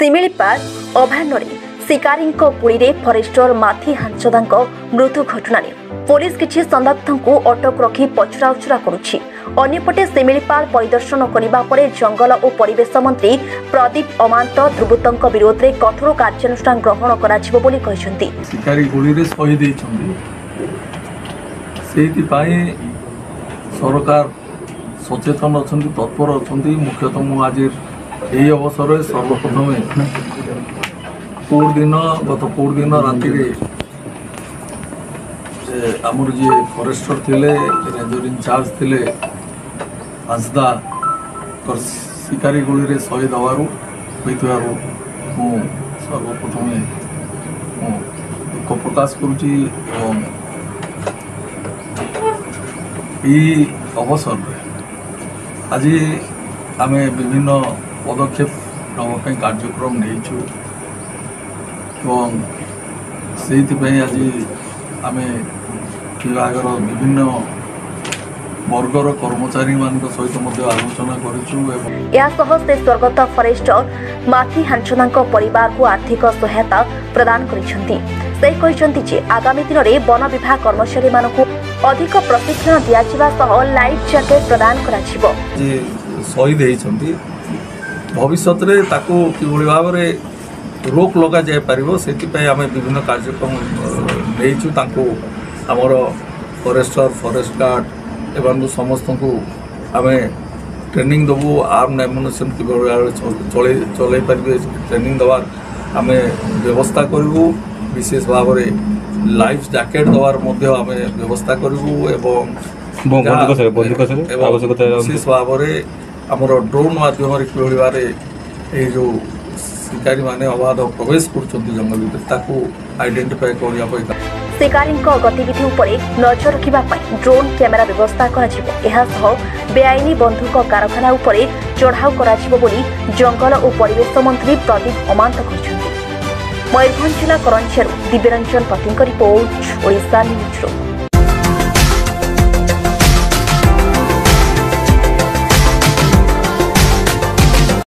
सिमिलीपार अभयारण्य शिकारी गुड़ी फरेस्टर माथी हांसदा मृत्यु घटना पुलिस किसी संदिग्ध को अटक रखी पचराउचरा करुछि। अन्यपटे सिमिलीपाल परिदर्शन करने पर जंगल और परिवेश मंत्री प्रदीप अमांत दुर्बृत्तों विरोध में कठोर कार्यानुष्ठान ग्रहण कर शिकारी गुड़ी शहीद सरकार सचेतन अच्छा तत्पर अच्छा मुख्यतः मुझे आज यही अवसर सर्वप्रथम गत दिन राति आमर जी फॉरेस्टर थिले रेंजर इंचार्ज थिले हांसदा शिकारी गुड़ी शहीद हबारू सर्वप्रथम दुख प्रकाश करुच्ची। अवसर आज आम विभिन्न पदक्षेप नापी कार्यक्रम नहीं आज आम विभागर विभिन्न वर्गर कर्मचारी मान सहित आलोचना करूँ। से स्वर्गत फरेस्टर माथी हांसदा परिवार को आर्थिक सहायता प्रदान कर आगामी दिन में वन विभाग कर्मचारी मानक अधिक प्रशिक्षण दिया लाइफ जैकेट प्रदान कर शहीद होती भविष्य कि भाव में रोक लगा जाए पार से आम विभिन्न कार्यक्रम नहीं आमर फॉरेस्टर फॉरेस्ट गार्ड एवं समस्त को आम ट्रेनिंग दबू आर्म एमुनेशन कि चल पारे ट्रेनिंग दबार आम व्यवस्था करूँ। विशेष भाव में लाइफ जैकेट दबार आम व्यवस्था करूँ एवं विशेष भाव में आमर ड्रोन माध्यम कि जो शिकारी माने अबाध प्रवेश कर जंगल भर आइडेंटिफाई करने शिकारी गतिविधि उपरे नजर रखा ड्रोन कैमेरा व्यवस्था बेआईनी बंधुक कारखाना उपरे चढ़ाऊ कर जंगल और परिवेश मंत्री प्रदीप अमांत मयूरभंज जिला करंछियारू दिव्यरंजन पति रिपोर्ट ओडिशा न्यूज।